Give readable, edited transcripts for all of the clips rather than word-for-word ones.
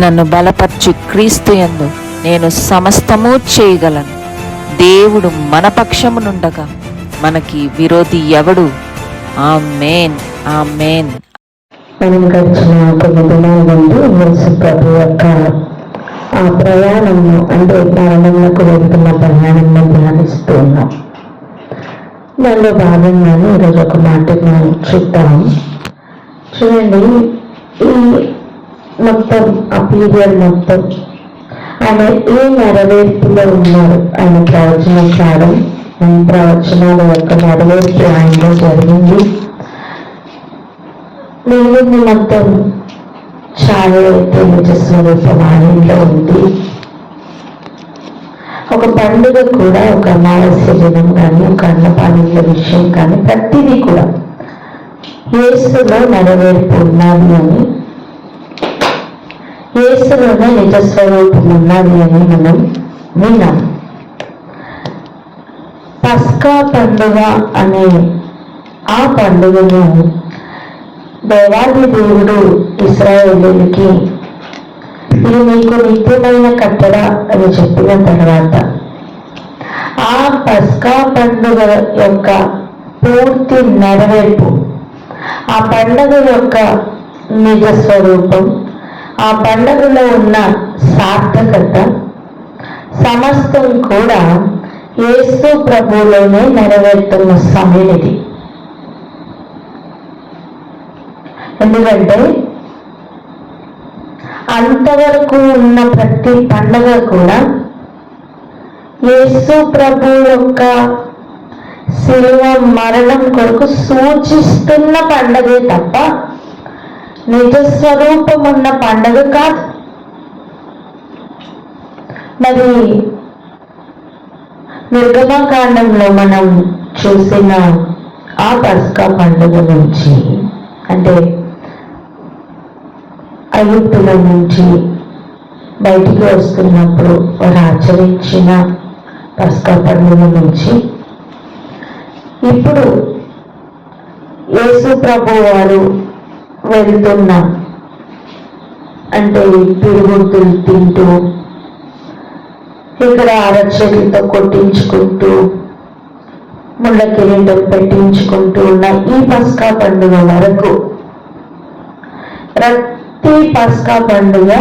నన్ను బలపర్చు క్రీస్తు యందు నేను సమస్తము చేయగలను. దేవుడు మన పక్షమునుండగా మనకి విరోధి ఎవడు? ఆమేన్, ఆమేన్. మనం గడిచిన కొన్ని దినాల నుండి యేసు ప్రభు యొక్క ఆ ప్రయాణము, అంటే మరణంలోకి వెళ్తున్న ప్రయాణంలో ధ్యానిస్తూ ఉన్నాం. దానిలో భాగంగానే ఈరోజు ఒక మాటను చూద్దాం. చూడండి, ఈ మొత్తం ఆ పీరియడ్ మొత్తం ఆయన ఏ నెరవేర్పులో ఉన్నారు. ఆయన ప్రవచనకారం, ప్రవచనాల యొక్క నెరవేర్పు ఆయనలో జరిగింది. మిగిలింది మొత్తం ఛాయ నిజ స్వరూపం ఆయనలో ఉంది. ఒక పండుగ కూడా, ఒక అమావాస్య దినం కానీ, ఒక అన్నపానీల విషయం కానీ, ప్రతిదీ కూడా యేసులో నెరవేర్పు ఉన్నది అని, యేసులోనే నిజస్వరూపం ఉన్నది అని మనం విన్నాం. పస్కా పండుగ అనే ఆ పండుగను దేవాది దేవుడు ఇశ్రాయేలుకి ఇది నీకు నిత్యమైన కట్టడ అని చెప్పిన తర్వాత ఆ పస్కా పండుగ యొక్క పూర్తి నెరవేర్పు, ఆ పండుగ యొక్క నిజ స్వరూపం, ఆ పండుగలో ఉన్న సార్థకత సమస్తం కూడా యేసు ప్రభువులోనే నెరవేరుతున్న సమయం ఇది. ఎందుకంటే అంతవరకు ఉన్న ప్రతి పండుగ కూడా యేసు ప్రభు యొక్క శిలువ మరణం కొరకు సూచిస్తున్న పండుగే తప్ప నిజస్వరూపం ఉన్న పండుగ కాదు. మరి నిర్గమకాండంలో మనం చూసిన ఆ పస్కా పండుగ నుంచి, అంటే ఐగుప్తుల నుంచి బయటికి వస్తున్నప్పుడు వారు ఆచరించిన పస్కా పండుగ నుంచి ఇప్పుడు యేసు ప్రభు వారు వెళ్తున్న, అంటే పిరుగుతులు తింటూ, ఇక్కడ అరచేతులతో కొట్టించుకుంటూ, ముళ్ళ కిరీటం పెట్టించుకుంటూ ఉన్న ఈ పస్కా పండుగ వరకు ప్రతి పస్కా పండుగ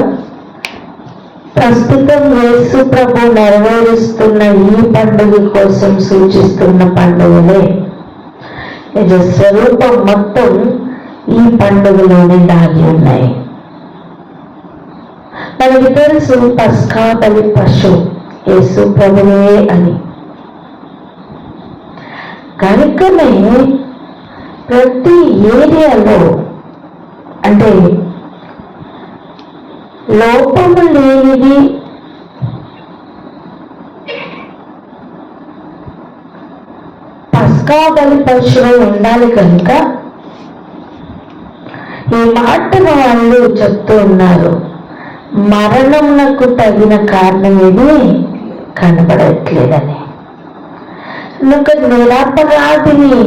ప్రస్తుతం యేసు ప్రభు నెరవేరుస్తున్న ఈ పండుగ కోసం సూచిస్తున్న పండుగలే. నిజ స్వరూపం మొత్తం ఈ పండుగలోనే దాగి ఉన్నాయి. మనకి తెలుసు పస్కా బలి పశువు యేసు ప్రభువే అని. కనుకనే ప్రతి ఏరియాలో, అంటే లోపము లేనిది పస్కా బలి పశువు ఉండాలి. కనుక ఈ మాటను వాళ్ళు చెప్తూ ఉన్నారు, మరణమునకు తగిన కారణం ఏది కనబడట్లేదని. నిరపరాధిని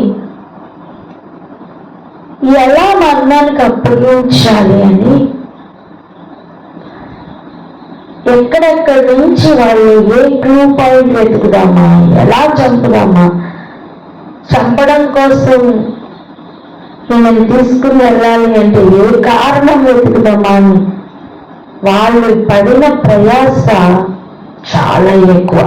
ఎలా మరణానికి అప్పగించాలి అని ఎక్కడెక్కడి నుంచి వాళ్ళు ఏ క్లూ పాయింట్ వెతుకుదామా, ఎలా చంపుదామా, చంపడం కోసం ఈమెను తీసుకుని వెళ్ళాలి అంటే ఏ కారణం వెతుకుదామా అని వాళ్ళు పడిన ప్రయాస చాలా ఎక్కువ.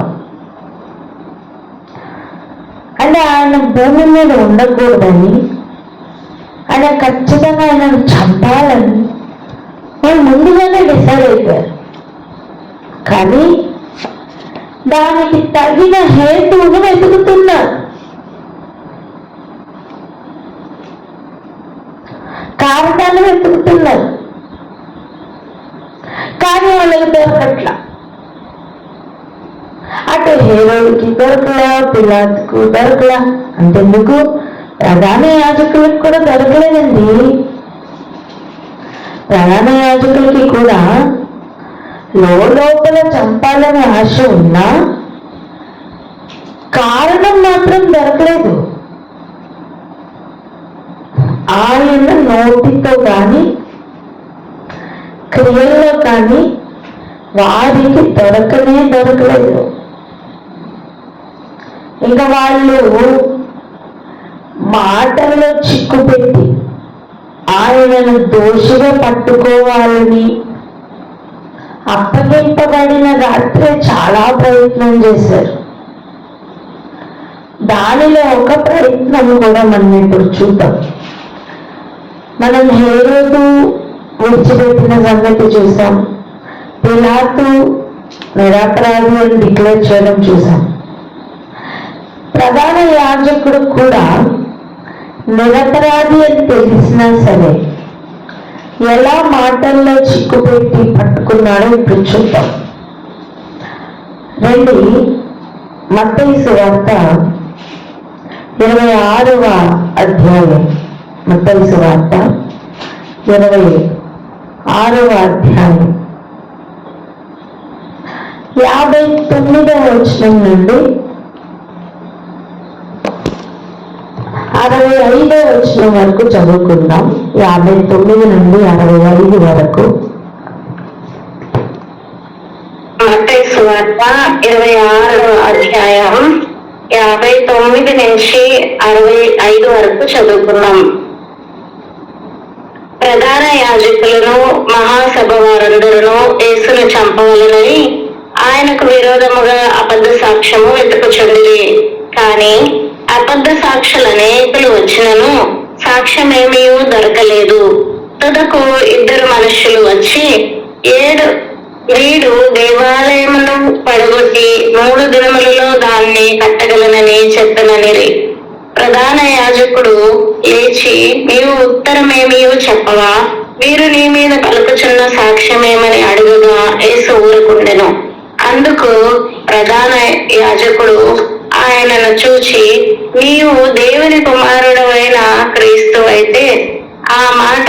అంటే ఆయన భూమి మీద ఉండకూడదని, ఆయన ఖచ్చితంగా ఆయనను చంపాలని వాళ్ళు ముందుగానే డిసైడ్ అయిపోయారు. కానీ దానికి తగిన హేతువును వెతుకుతున్నారు. కారణాలు వెతుకుతున్నారు. కానీ వాళ్ళకి దొరకట్లా. అటు హేరోడికి దొరకలా, పిలాతుకు దొరకలా. అంతెందుకు ప్రధాన యాజకులకు కూడా దొరకలేదండి. ప్రధాన యాజకులకి కూడా లోపల చంపాలనే ఆశ ఉన్నా కారణం మాత్రం దొరకలేదు. ఆయన నోటితో కానీ క్రియల్లో కానీ వారికి దొరకలేదు. ఇంకా వాళ్ళు మాటల్లో చిక్కుపెట్టి ఆయనను దోషిగా పట్టుకోవాలని అప్పగింపబడిన రాత్రే చాలా ప్రయత్నం చేశారు. దానిలో ఒక ప్రయత్నం కూడా మనం ఇప్పుడు చూద్దాం. మనం హేరోదు విడిచిపెట్టిన సంగతి చూసాం. పిలాతు నిరపరాధి అని డిక్లేర్ చేయడం చూసాం. ప్రధాన యాజకుడు కూడా నిరపరాధి అని తెలిసినా సరే ఎలా మాటల్లో చిక్కుపెట్టి పట్టుకున్నాడో ఇప్పుడు చూద్దాం. రండి, మత్తయి సువార్త 26వ అధ్యాయం. మత్తయి సువార్త 26వ అధ్యాయం 59వ వచనం నుండి 65వ వచనం వరకు చదువుకుందాం. 59 నుండి 65 వరకు. మత్తయి సువార్త 26వ అధ్యాయం 59 నుంచి 65 వరకు చదువుకున్నాం. ప్రధాన యాజకులను మహాసభ వారందరూ యేసును చంపవలనని ఆయనకు విరోధముగా అబద్ధ సాక్ష్యము వెతుకుచుండిరి. కానీ అబద్ధ సాక్షులు అనేకులు వచ్చినను సాక్ష్యమేమీ దొరకలేదు. తుదకు 2 మనుషులు వచ్చి వీడు దేవాలయమును పడగొట్టి 3 దినములలో దాన్ని కట్టగలనని చెప్పననిరి. ప్రధాన యాజకుడు లేచి, నీవు ఉత్తరమేమీ చెప్పవా? వీరు నీ మీద పలుకుచున్న సాక్ష్యమేమని అడుగగా యేసు ఊరకుండెను. అందుకు ప్రధాన యాజకుడు ఆయనను చూచి, నీవు దేవుని కుమారుడవైన క్రీస్తు అయితే ఆ మాట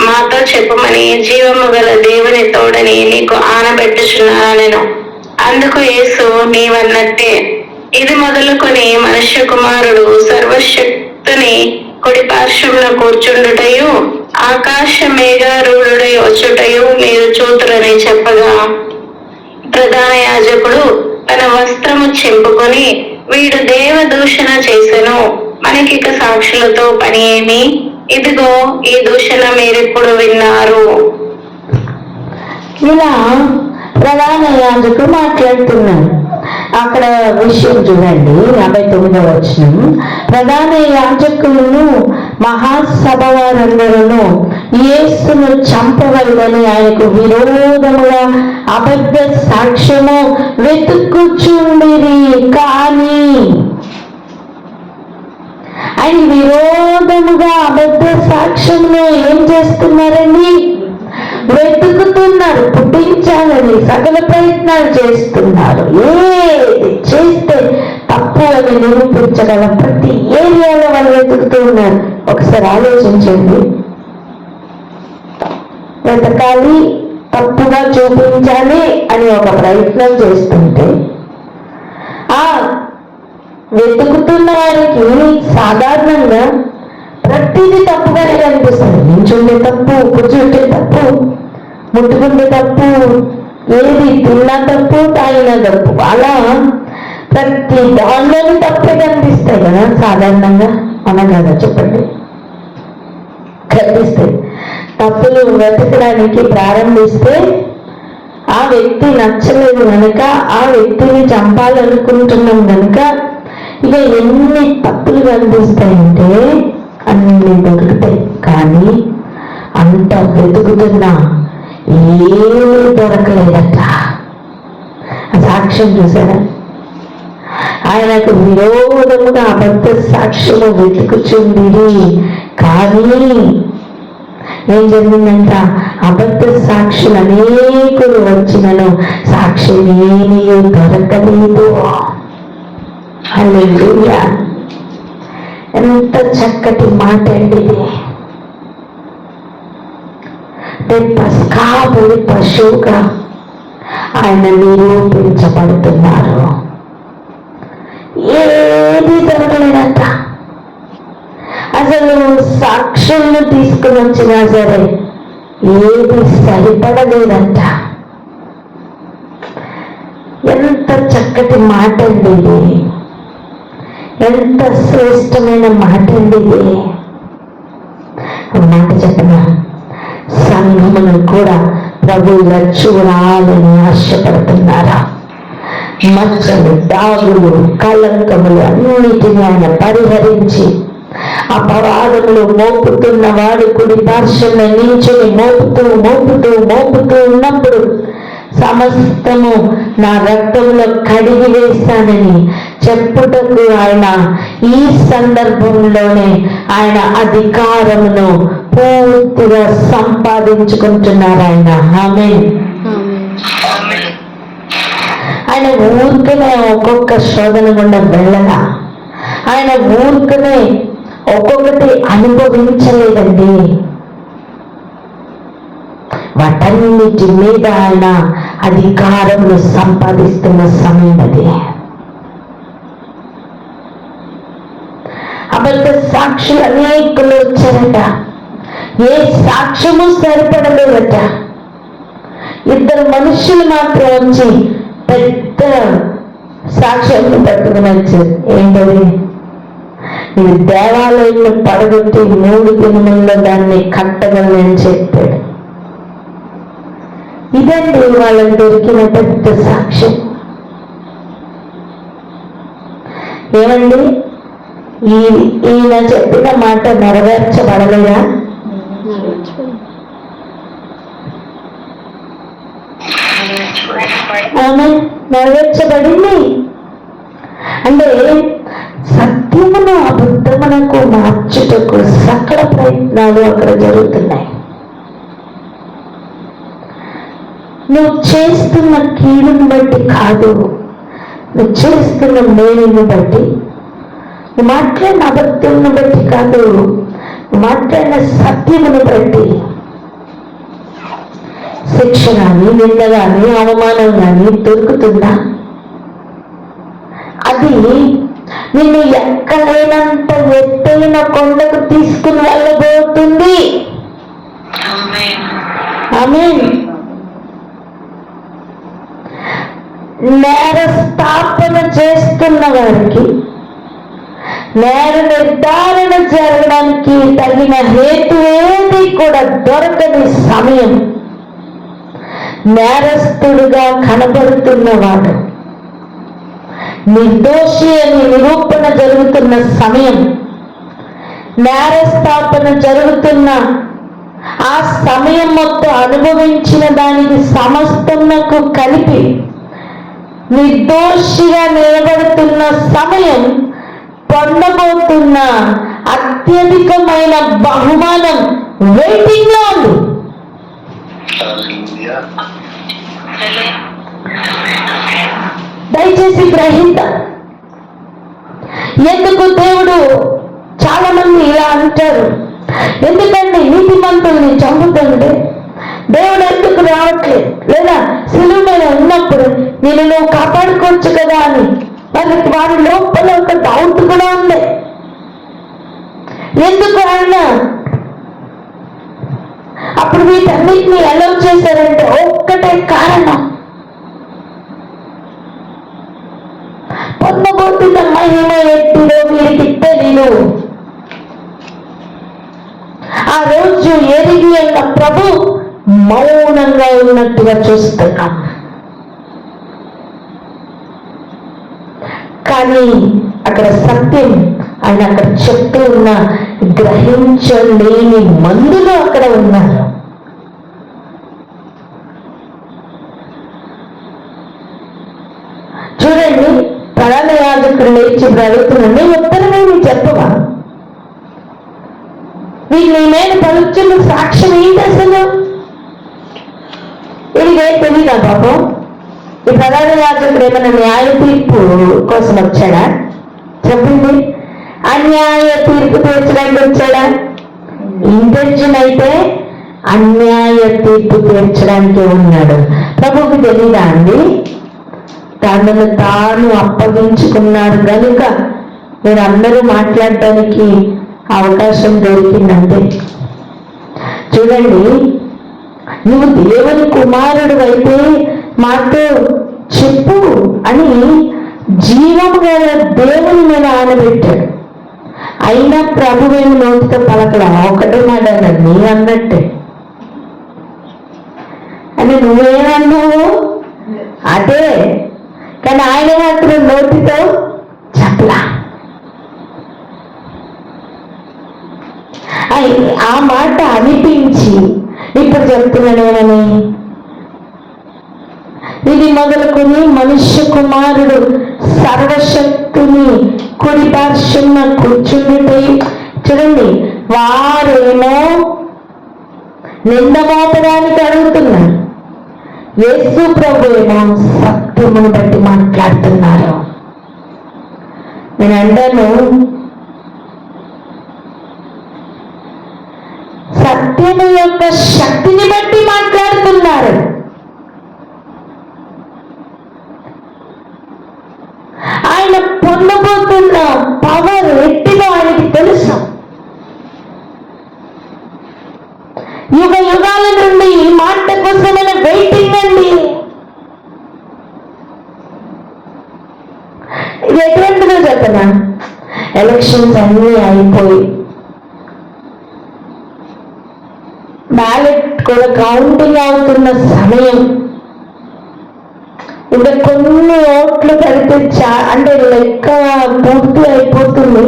మాతో చెప్పుమని జీవము గల దేవుని తోడని నీకు ఆనబెట్టుచున్నానెను. అందుకు యేసు, నీవన్నట్టే. ఇది మొదలుకొని మనుష్య కుమారుడు సర్వశక్తుని కుడి పార్శ్వమున కూర్చుండుటయు ఆకాశ మేఘారూఢుడై వచ్చుటయు మీరు చూతురని చెప్పగా, ప్రధాన యాజకుడు తన వస్త్రము చింపుకొని, వీడు దేవ దూషణ చేసెను, మనకిక సాక్షులతో పని ఏమి? ఇదిగో ఈ దూషణ మీరిప్పుడు విన్నారు. ఇలా ప్రధాన యాజకుడు మాట్లాడుతున్నాడు. అక్కడ విషయం చూడండి, 59వ వచనం. ప్రధాన యాజకులను మహాసభ వారందరూ యేసును చంపవలదని ఆయనకు విరోధముగా అబద్ధ సాక్ష్యము వెతుక్కుచుండిరి. కానీ ఆయన విరోధముగా అబద్ధ సాక్ష్యమును ఏం చేస్తున్నారండి? వెతుకుతున్నారు. పుట్టించాలని సకల ప్రయత్నాలు చేస్తున్నారు. ఏది చేస్తే తప్పు అని నిరూపించగల ప్రతి ఏరియాలో వాళ్ళు వెతుకుతూ ఉన్నారు. ఒకసారి ఆలోచించండి. వెతకాలి, తప్పుగా చూపించాలి అని ఒక ప్రయత్నం చేస్తుంటే ఆ వెతుకుతున్న వారికి సాధారణంగా ప్రతిదీ తప్పుగానే కనిపిస్తుంది. నించుండే తప్పు, కూర్చుంటే తప్పు, ముట్టుకుంటే తప్పు, ఏది తిన్నా తప్పు, తాగిన తప్పు, అలా ప్రతి దానిలోని తప్పే కనిపిస్తాయి కదా సాధారణంగా. మన కదా చెప్పండి, కనిపిస్తాయి. తప్పులు వెతకడానికి ప్రారంభిస్తే ఆ వ్యక్తి నచ్చలేదు కనుక, ఆ వ్యక్తిని చంపాలనుకుంటున్నాం కనుక ఇక ఎన్ని తప్పులు కనిపిస్తాయంటే అన్ని దొరుకుతాయి. కానీ అంత వెతుకుతున్నా ఏమీ దొరకలేదట. సాక్ష్యం చూసారా? ఆయనకు విరోధముగా అబద్ధ సాక్ష్యము వెతుకుచుండిరి. కానీ ఏం జరిగిందంట? అబద్ధ సాక్షులు అనేకులు వచ్చినను సాక్ష్యం ఏమీ దొరకలేదు. హల్లెలూయా! ఎంత చక్కటి మాట అండి ఇది. పస్కా బలి పశువుగా ఆయన నిరూపించబడుతున్నారు. ఏది దొరకలేదంట. అసలు సాక్షులను తీసుకుని వచ్చినా సరే ఏది సరిపడలేదంట. ఎంత చక్కటి మాట అండి ఇది, ఎంత శ్రేష్టమైన మాట అండి ఇది. మాట చెప్పనా, సంఘమును కూడా ప్రభు ఇలా చూడాలని ఆశపడుతున్నారా? మచ్చలు, దాగులు, కళంకములు అన్నిటిని ఆయన పరిహరించి అపవాదములు మోపుతున్న వాడు కుడి పార్శ్వన నిల్చుని మోపుతూ ఉన్నప్పుడు సమస్తము నా రక్తంలో కడిగి వేస్తానని చెప్పుటకు ఆయన ఈ సందర్భంలోనే ఆయన అధికారమును పూర్తిగా సంపాదించుకుంటున్నారు ఆయన. ఆమేన్. ఆయన ఊరికనే ఒక్కొక్క శోధన గుండా వెళ్ళగా, ఆయన ఊరికనే ఒక్కొక్కటి అనుభవించలేదండి. వాటన్నిటి మీద ఆయన అధికారములు సంపాదిస్తున్న సమయం అది. అబద్ధ సాక్షులు అనేకులు వచ్చారట, ఏ సాక్ష్యము సరిపడలేదట. 2 మనుషులు మాత్రం వచ్చి పెద్ద సాక్ష్యాన్ని పట్టుకుని వచ్చారు. ఏంటది? ఇది దేవాలయంలో పడగొట్టి 3 దినముల్లో దాన్ని కట్టగలని చెప్పాడు. ఇదండి వాళ్ళకి దొరికిన పెద్ద సాక్ష్యం. ఏమండి, ఈయన చెప్పిన మాట నెరవేర్చబడలేదా? ఆమె నెరవేర్చబడింది. అంటే సత్యమును అబద్ధమునకు మార్చుటకు సకల ప్రయత్నాలు అక్కడ జరుగుతున్నాయి. నువ్వు చేస్తున్న కీడుని బట్టి కాదు, నువ్వు చేస్తున్న మేలుని బట్టి, నువ్వు మాట్లాడిన అబద్ధమును బట్టి కాదు, నువ్వు మాట్లాడిన సత్యమును బట్టి శిక్ష కానీ, నింద కానీ, అవమానం కానీ దొరుకుతుందా? అది నిన్ను ఎక్కలేనంత ఎత్తైన కొండకు తీసుకుని వెళ్ళబోతుంది. ఆమేన్. నేర స్థాపన చేస్తున్న వారికి నేర నిర్ధారణ జరగడానికి తగిన హేతు ఏది కూడా దొరకని సమయం, నేరస్తుడుగా కనబడుతున్నవాడు నిర్దోషి అని నిరూపణ జరుగుతున్న సమయం, నేరస్థాపన జరుగుతున్న ఆ సమయం మొత్తం అనుభవించిన దానికి సమస్తమునకు కలిపి నిర్దోషిగా నిలబడుతున్న సమయం, పొందబోతున్న అత్యధికమైన బహుమానం వెయిటింగ్ లో ఉంది. దయచేసి గ్రహిద్దాం. ఎందుకు దేవుడు, చాలా మంది ఇలా అంటారు, ఎందుకంటే నీతిమంతుల్ని చంపుతుంటే దేవుడు ఎందుకు రావట్లేదు, లేదా సిలువ మీద ఉన్నప్పుడు నేను నువ్వు కాపాడుకోవచ్చు కదా అని వారి లోపల ఒక డౌట్ కూడా ఉంది. ఎందుకు ఆయన అప్పుడు వీటన్నిటిని ఎలా చేశారంటే ఒక్కటే కారణం, పొందబోతున్న మహిమ ఎట్టిదో వీరికి తెలియదు. ఆ రోజు ఎరిగి ఉన్న ప్రభు మౌనంగా ఉన్నట్టుగా చూస్తున్నాం. కానీ అక్కడ సత్యం ఆయన అక్కడ చెప్తూ ఉన్న గ్రహించలేని మందులు అక్కడ ఉన్నారు. చూడండి, ప్రధాన యాజకుడు లేచి అడుగుతున్నాడు, ఉత్తరమేమి చెప్పవా? వీళ్ళు నీ మీద పలుచున్న సాక్ష్యం ఏంటి అసలు? ఇదిగే తెలీదా పాపం? ఈ ప్రధాన యాజకుడు ఏమైనా న్యాయ తీర్పు కోసం వచ్చాడా? చెప్పండి. అన్యాయ తీర్పు తీర్చడానికి వచ్చాడా? ఇంటెన్షన్ అయితే అన్యాయ తీర్పు తీర్చడానికి ఉన్నాడు. ప్రభువుకి తెలీదా అండి? తనను తాను అప్పగించుకున్నాడు కనుక మీరు అందరూ మాట్లాడటానికి అవకాశం దొరికిందంటే. చూడండి, నువ్వు దేవుని కుమారుడు అయితే మాతో చెప్పు అని జీవము గల దేవుని మీద ఆనబెట్టాడు. అయినా ప్రభువేమి నోటితో పలకడా, ఒకటే మాట అన్నాడు, నీ అన్నట్టే. అని నువ్వేమన్నావు అదే, కానీ ఆయన మాత్రం నోటితో చెప్పలా. ఆ మాట అనిపించి ఇప్పుడు చెప్తున్నాడేమని, ఇది మొదలుకొని మనుష్య కుమారుడు సర్వశక్తిని కుడి పార్శ్వమున కూర్చుండి, చూడండి, వారేమో నింద మోపడానికి అడుగుతున్నారు, యేసు ప్రభు ఏమో సత్యమును బట్టి మాట్లాడుతున్నారు. నేను అంటాను, సత్యము యొక్క శక్తిని బట్టి మాట్లాడుతున్నారు. ఆయన పొందబోతున్న పవర్ ఎట్టిదో ఆయనకి తెలుసు. యుగ యుగాల నుండి ఈ మాట కోసమైన వెయిటింగ్ అండి. ఇది ఎటువంటిదో చెప్పనా, ఎలక్షన్స్ అన్నీ అయిపోయి బ్యాలెట్ కూడా కౌంటింగ్ అవుతున్న సమయం, ఇంకా కొన్ని ఓట్లు పడితే అంటే లెక్క పూర్తి అయిపోతుంది,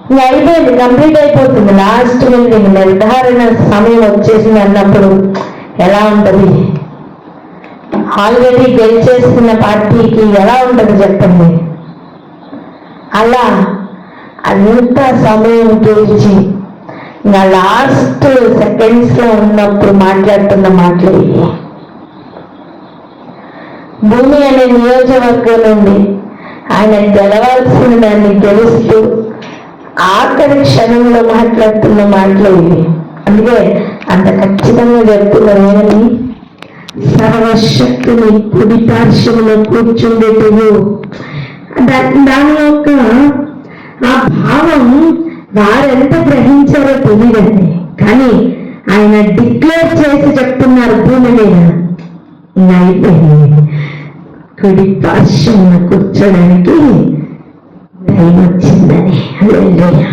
ఇంకా అయిపోయింది, కంప్లీట్ అయిపోతుంది, లాస్ట్ మినిట్ నిర్ధారణ సమయం వచ్చేసింది అన్నప్పుడు ఎలా ఉంటుంది? ఆల్రెడీ గెలిచేస్తున్న పార్టీకి ఎలా ఉంటుంది చెప్పండి? అలా అంత సమయం గెలిచి ఇంకా లాస్ట్ సెకండ్స్ లో ఉన్నప్పుడు మాట్లాడుతున్న మాటలు ఇవి. భూమి అనే నియోజకవర్గం నుండి ఆయన గెలవాల్సిన దాన్ని గెలుస్తూ ఆఖరి క్షణంలో మాట్లాడుతున్న మాటలు ఇవి. అందుకే అంత ఖచ్చితంగా చెప్తున్నారు, ఏమని? సర్వశక్తిని కుడి పార్శ్వములో కూర్చుండేటవు. దాని యొక్క ఆ భావం వారెంత గ్రహించారో తెలియదండి, కానీ ఆయన డిక్లేర్ చేసి చెప్తున్నారు, భూమి మీద అయిపోయింది, కుడి పార్శ్వమున కూర్చోడానికి టైం వచ్చిందని. హల్లెలూయా.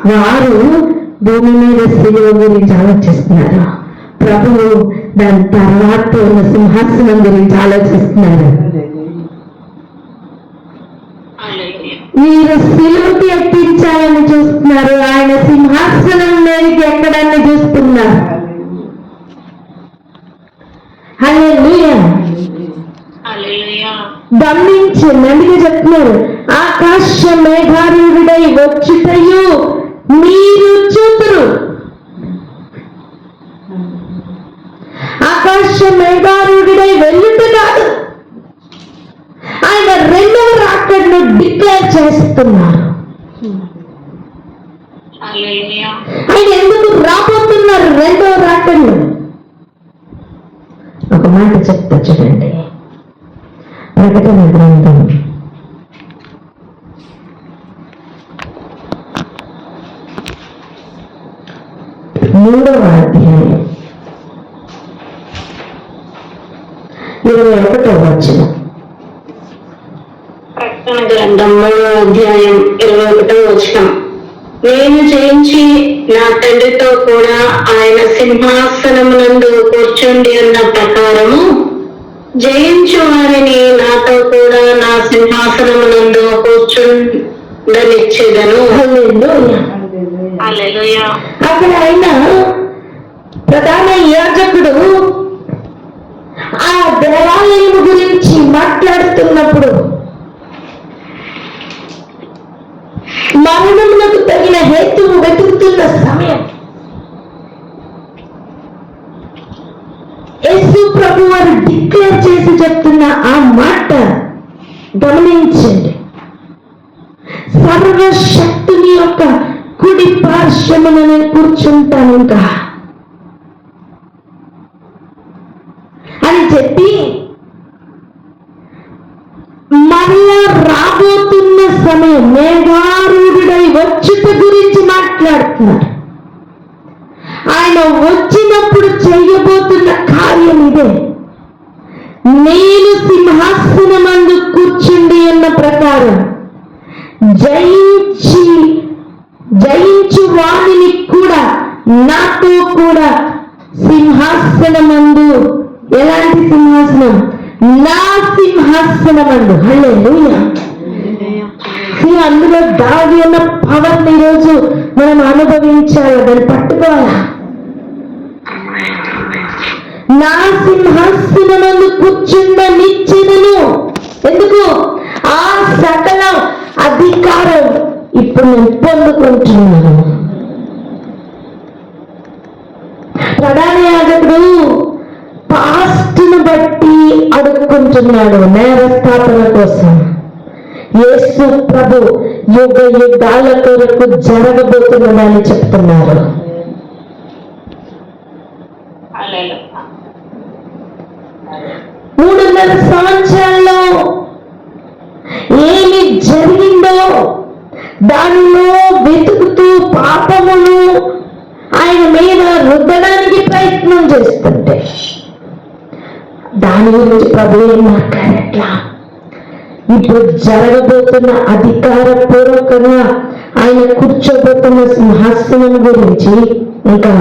వారు భూమి మీద శిలువ గురించి ఆలోచిస్తున్నారు, ప్రభువు దాని తర్వాత ఉన్న సింహాసనం గురించి ఆలోచిస్తున్నారు. మీరు శిలువకి ఎక్కించాలని చూస్తున్నారు, ఆయన సింహాసనం మీదకి ఎక్కడాన్ని చూస్తున్నారు. హల్లెలూయా. గమనించండి, అందుకే చెప్తున్నారు, ఆకాశ మేఘారూఢుడై వచ్చుటయు మీరు చూతురు. ఆకాశ మేఘారూఢుడై వెళ్ళుట కాదు, ఆయన రెండవ రాకడను డిక్లేర్ చేస్తున్నారు. ఆయన ఎందుకు రాబోతున్నారు రెండవ రాకడను? ఒక మాట చెప్తా చూడండి, ప్రకటన గ్రంథం 3వ అధ్యాయం 21వ వచనం. ప్రకటన గ్రంథం 3వ అధ్యాయం 21వ వచనం. నేను జయించి నా తండ్రితో కూడా ఆయన సింహాసనమునందు కూర్చుండి ఉన్న ప్రకారము జయించు వారిని నాతో కూడా నా సింహాసనమునందు కూర్చుండనిచ్చేదను. హల్లెలూయా. అక్కడ ఆయన ప్రధాన యాజకుడు ఆ దేవాలయం గురించి మాట్లాడుతున్నప్పుడు మరణములకు తగిన హేతువు వెతుకుతున్న సమయం యేసు ప్రభు వారు డిక్లేర్ చేసి చెప్తున్న ఆ మాట గమనించండి. సర్వశక్తిని యొక్క కుడి పార్శ్వమున నేను కూర్చుంటాను ఇంకా అని చెప్పి మరలా రాబోతున్న సమయం మేఘారూఢుడై వచ్చుట గురించి మాట్లాడుతున్నాడు. ఆయన ఆయన వచ్చినప్పుడు చేయబోతున్న కార్యం ఇదే. నేను సింహాసనమందు కూర్చుండి అన్న ప్రకారం జయించు వాణిని కూడా నాతో కూడా సింహాసనమందు, ఎలాంటి సింహాసనం? నా సింహాసనమందు. హల్లెలూయా. అందులో దాగి ఉన్న పవర్ని ఈరోజు మనం అనుభవించాలి, దాన్ని పట్టుకోవాలా. నా సింహాసనమందు కూర్చుండ నిచ్చెదను. ఎందుకు? ఆ సకల అధికారం ఇప్పుడు నేను పొందుకుంటున్నాను. ప్రధాన యాజకుడు పాస్ట్ను బట్టి అడుక్కుంటున్నాడు నేరస్థాపన కోసం. యేసు ప్రభు యుగ యుగాల కొరకు జరగబోతున్నదని చెప్తున్నారు. 300 సంవత్సరాల్లో ఏమి జరిగిందో దానిలో వెతుకుతూ పాపమును ఆయన మీద రుద్దడానికి ప్రయత్నం చేస్తుంటే దాని గురించి ప్రభు ఏం మాట్లాడట్లా. ఇప్పుడు జరగబోతున్న అధికారపూర్వకంగా ఆయన కూర్చోబోతున్న సింహాసనం గురించి, ఇంకా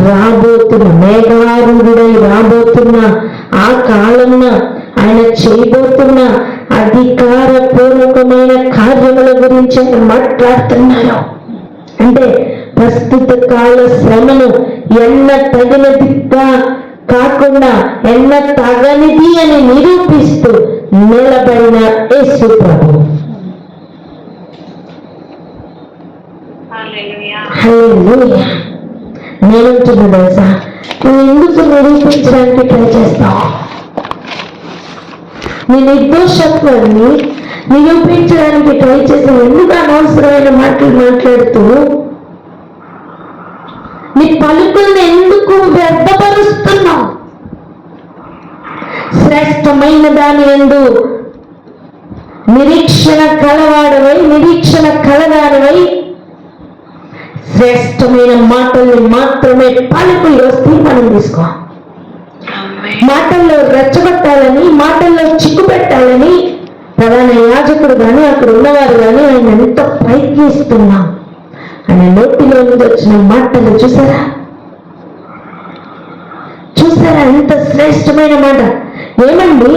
రాబోతున్న మేఘారూఢుడై రాబోతున్న ఆ కాలంలో ఆయన చేయబోతున్న అధికారపూర్వకమైన కార్యముల గురించి ఆయన మాట్లాడుతున్నారు. అంటే ప్రస్తుత కాల శ్రమను ఎన్న తగినదిగా కాకుండా ఎన్న తగనిది అని నిరూపిస్తూ నిలబడిన యేసు ప్రభు. హల్లెలూయా. నేనంటున్నా తెలుసా, నువ్వు ఎందుకు నిరూపించడానికి ట్రై చేస్తావు? నీ నిర్దోషత్వాన్ని నిరూపించడానికి ట్రై చేసి ఎందుకు అనవసరమైన మాటలు మాట్లాడుతూ నీ పలుకుల్ని ఎందుకు వ్యర్థపరుస్తున్నావు? శ్రేష్టమైన దాని యందు నిరీక్షణ కలవాడవై, నిరీక్షణ కలదానివై శ్రేష్టమైన మాటల్ని మాత్రమే పలుకులు తీర్మానం తీసుకో. మాటల్లో రెచ్చగొట్టాలని, మాటల్లో చిక్కు పెట్టాలని ప్రధాన యాజకుడు కానీ అక్కడ ఉన్నవారు కానీ ఆయన ఎంత ప్రయత్నిస్తున్నాం. ఆయన నోటిలో నుంచి వచ్చిన మాటలు చూసారా? ఎంత శ్రేష్టమైన మాట. ఏమండి,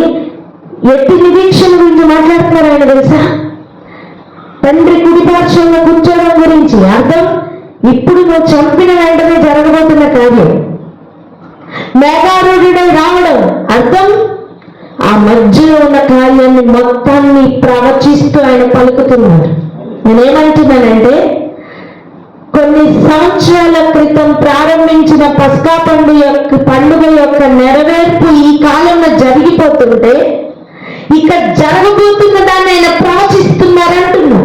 ఎట్టి నిరీక్షణ గురించి మాట్లాడుతున్నారు ఆయన తెలుసా? తండ్రి కుడి పార్శ్వంలో కూర్చోవడం గురించి. అర్థం, ఇప్పుడు నువ్వు చంపిన వెంటనే జరగబోతున్న కార్యం. మేఘారూఢుడై రావడం అర్థం ఆ మధ్యలో ఉన్న కార్యాన్ని మొత్తాన్ని ప్రవచిస్తూ ఆయన పలుకుతున్నాడు. నేనేమంటున్నానంటే, కొన్ని సంవత్సరాల క్రితం ప్రారంభించిన పస్కా పండుగ యొక్క నెరవేర్పు ఈ కాలంలో జరిగిపోతుంటే ఇక జరగబోతున్న దాన్ని ఆయన ప్రవచిస్తున్నారంటున్నా.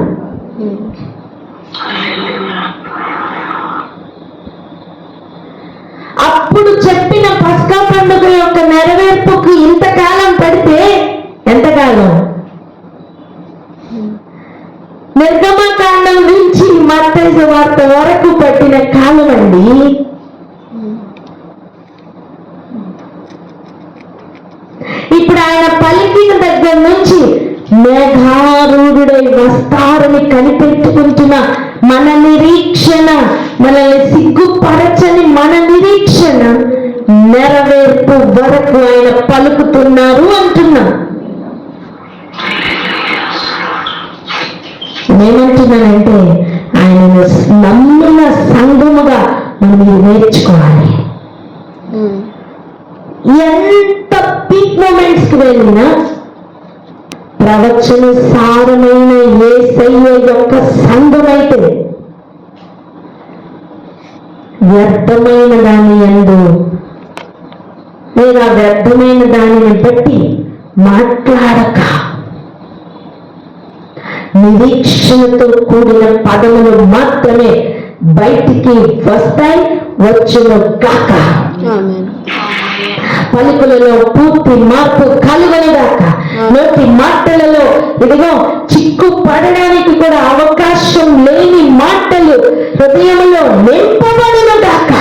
అప్పుడు చెప్పిన పస్కా పండుగ యొక్క నెరవేర్పుకు ఇంతకాలం పడితే ఎంతకాలం? నిర్గమకాండం నుంచి మత్తయి సువార్త వరకు పట్టిన కాలం అండి. ఇప్పుడు ఆయన పలికిన దగ్గర నుంచి మేఘారూఢుడై వస్తారని కనిపెట్టుకుంటున్న మన నిరీక్షణ, మనల్ని సిగ్గుపరచని మన నిరీక్షణ నెరవేర్పు వరకు ఆయన పలుకుతున్నారు అంటున్నా. ఏమంటున్నానంటే, ఆయనను నమ్మిన సంఘముగా మనం ఇది నేర్చుకోవాలి. ఎంత పీక్ మూమెంట్స్ కి వెళ్ళినా ప్రవచన సారమైన యేసయ్య యొక్క సంఘమైతే వ్యర్థమైన దాని యందు లేదా వ్యర్థమైన దానిని బట్టి మాట్లాడక నిరీక్షణతో కూడిన పదములు మాత్రమే బయటికి వస్తాయి, వచ్చును కాక. పలుకులలో పూర్తి మార్పు కలుగను గాక. నోటి మాటలలో ఇదిగో చిక్కు పడడానికి కూడా అవకాశం లేని మాటలు హృదయంలో నింపబడును గాక.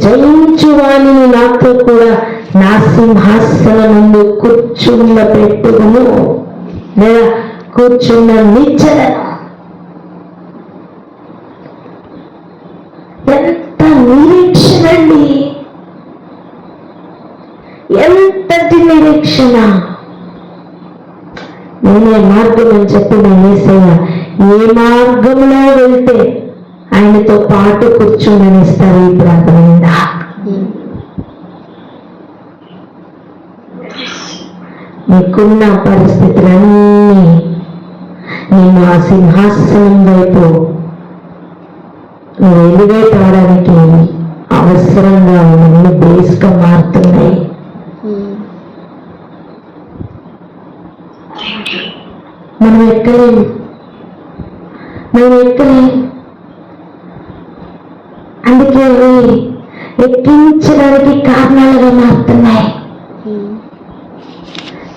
జయించు వాణిని నాతో కూడా నా సింహాసనం ముందు కూర్చున్న పెట్టుకును లేదా కూర్చున్న నిచ్చలను. ఎంత నిరీక్షణ అండి, ఎంతటి నిరీక్షణ. నేనే మార్గం అని చెప్పిన యేసయ్య ఏ మార్గంలో వెళ్తే ఆయనతో పాటు కూర్చోమని ఇస్తారు. ఇప్పుడు అర్థమైందా? నీకున్న పరిస్థితులన్నీ నేను ఆ సింహాసనం వైపు నువ్వు ఎలివేట్ అవడానికి అవసరంగా ఉన్నన్ని బేస్గా మారుతున్నాయి. మనం ఎక్కలేము, అందుకే అవి ఎక్కించడానికి కారణాలుగా మారుతున్నాయి.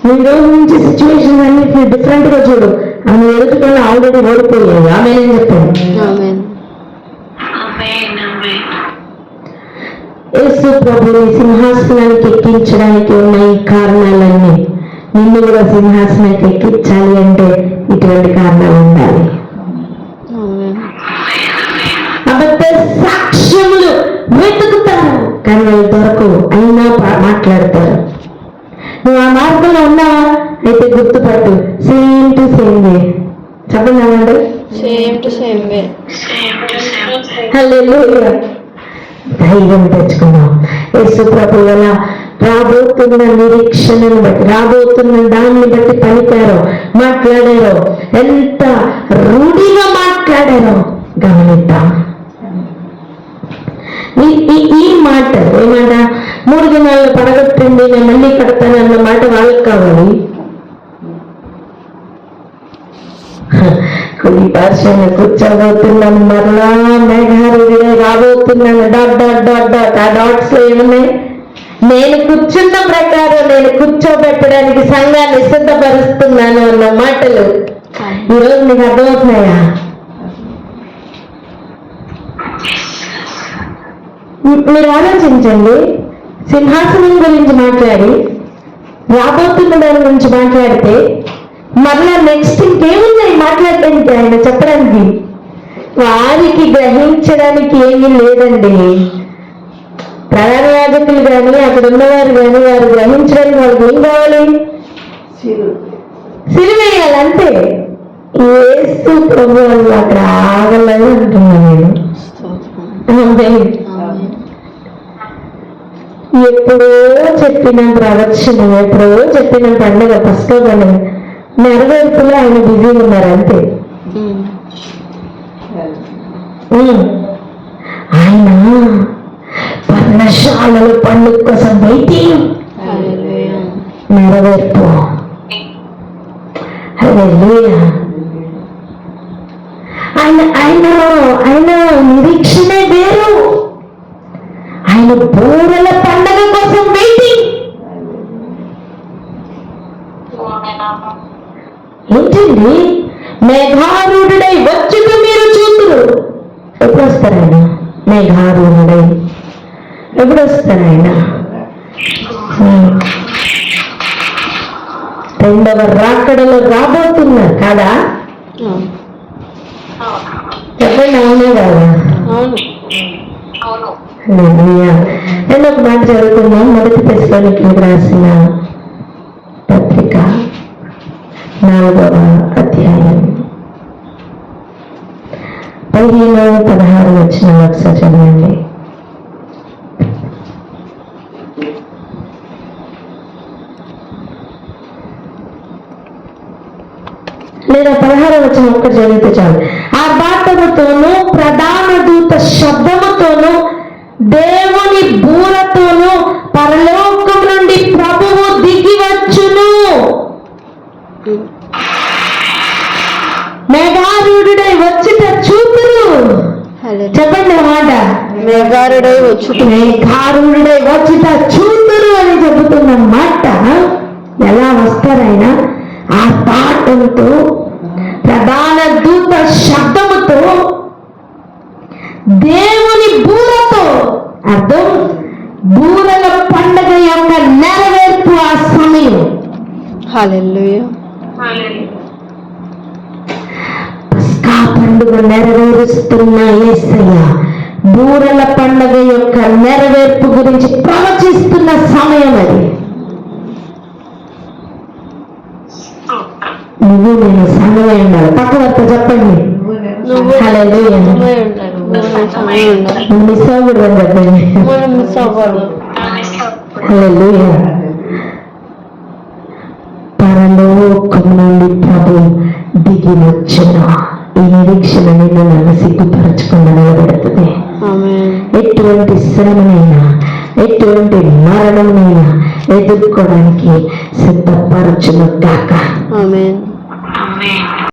ఈ రోజు నుంచి సిచ్యువేషన్ అన్ని డిఫరెంట్ గా చూడు. ఆమె ఎదుటికన్నా ఆల్రెడీ ఓడిపోయాయి. ఆమె ఏం చెప్పాడు? యేసు ప్రభుని సింహాసనానికి ఎక్కించడానికి ఉన్న ఈ కారణాలన్నీ నిన్ను కూడా సింహాసనానికి ఎక్కించాలి అంటే ఇటువంటి కారణాలు ఉండాలి. అబద్ధ సాక్ష్యములు వెతుకుతారు కానీ వాళ్ళు దొరకవు, అయినా మాట్లాడతారు. నువ్వు ఆ మార్గంలో ఉన్నావా అయితే గుర్తుపట్టు, సేమ్ టు సేమ్ వే. చెప్పండి, సేమ్ టు సేమ్ వే. హల్లెలూయా. ధైర్యం తెచ్చుకున్నాం. యేసు ప్రభు వల్ల రాబోతున్న నిరీక్షణను బట్టి, రాబోతున్న దాన్ని బట్టి పలికారో, మాట్లాడారో, ఎంత రూఢిగా మాట్లాడారో గమనిద్దాం. ఈ మాట ఏమాట 3 దినాల్లో పడగొట్టండి నేను మళ్ళీ కడతాను అన్న మాట వాళ్ళకి కావాలి. కొన్ని భాషను కూర్చోబోతున్నాను, మరలా మేఘారుడే రాబోతున్నాను, డాట్ డాట్ డాట్ డాట్. ఆ డాట్స్ లో ఏమున్నాయి? నేను కూర్చున్న ప్రకారం నేను కూర్చోబెట్టడానికి సంఘాన్ని సిద్ధపరుస్తున్నాను అన్న మాటలు ఈరోజు మీకు అర్థమవుతున్నాయా? మీరు ఆలోచించండి. సింహాసనం గురించి మాట్లాడి రాబోతున్న దాని గురించి మాట్లాడితే మరలా నెక్స్ట్ ఇంకేమున్నాయి మాట్లాడటానికి, ఆయన చెప్పడానికి? వారికి గ్రహించడానికి ఏమీ లేదండి. ప్రధాన యాజకులు కానీ అక్కడ ఉన్నవారు కానీ వారు గ్రహించడానికి వాళ్ళకి ఏం కావాలి? సిలువేయాలి అంతే. యేసు ప్రభు వాళ్ళు అక్కడ ఆగలని అంటున్నాను నేను. ఎప్పుడో చెప్పిన ప్రవచనం, ఎప్పుడో చెప్పిన పండుగ, పస్కా పండుగ నెరవేర్పులో ఆయన బిజీగా ఉన్నారు అంతే. ఆయన పర్ణశాలల పండుగ కోసం వెయిటింగ్. నెరవేర్పు. ఆయన నిరీక్షణే వేరు. ఆయన బూరల పండగ కోసం వెయిటింగ్. ఏంటండి? మేఘారూఢుడై వచ్చుట మీరు చూతురు. ఎప్పుడు వస్తారు ఆయన? మేఘారూఢుడై ఎప్పుడు వస్తారు ఆయన? రెండవ రాకడలో రాబోతున్నారు కాదా? చెప్పండి, అవునే కాదా? నేను ఒక మాట చదువుతున్నాం. 1 తెస్సలోనికీయులకు రాసిన పత్రిక 4వ అధ్యాయం 15-16 వచనాలు ఒకసారి చదవండి. లేదా 16వ వచనం ఒక్కటి చదివితే చాలు. ఆ బాటముతోనూ ప్రధాన దూత శబ్దముతోనూ దేవుని బూరతోనూ పరలోకం నుండి ప్రభువు దిగి వచ్చును. మేఘారూఢుడై వచ్చుట చూతురు. చెప్పండి మాట. మేఘారూఢుడై వచ్చుట చూతురు అని చెబుతున్న మాట. ఎలా వస్తారైనా? ఆ పాటలతో, ప్రధాన దూత శబ్దముతో, దేవుని బూరతో. అర్థం హల్లెలూయా. పస్కా పండుగ నెరవేరుస్తున్న యేసయ్య బూరల పండుగ యొక్క నెరవేర్పు గురించి ప్రవచిస్తున్న సమయం అది. నువ్వు నేను సంగమై ఉండాలి. పక్కవర్త చెప్పండి. హల్లెలూయా. మిస్ అవ్వకూడదని చెప్పండి. హల్లెలూయా. పరలోకం నుండి ప్రభు దిగి వచ్చిన ఈ నిరీక్షణ నిన్ను నన్ను సిగ్గుపరచకుండా నిలబెడుతుంది. ఎటువంటి శ్రమనైనా ఎటువంటి మరణమైనా ఎదుర్కోవడానికి సిద్ధపరచును గాక. ఆమేన్.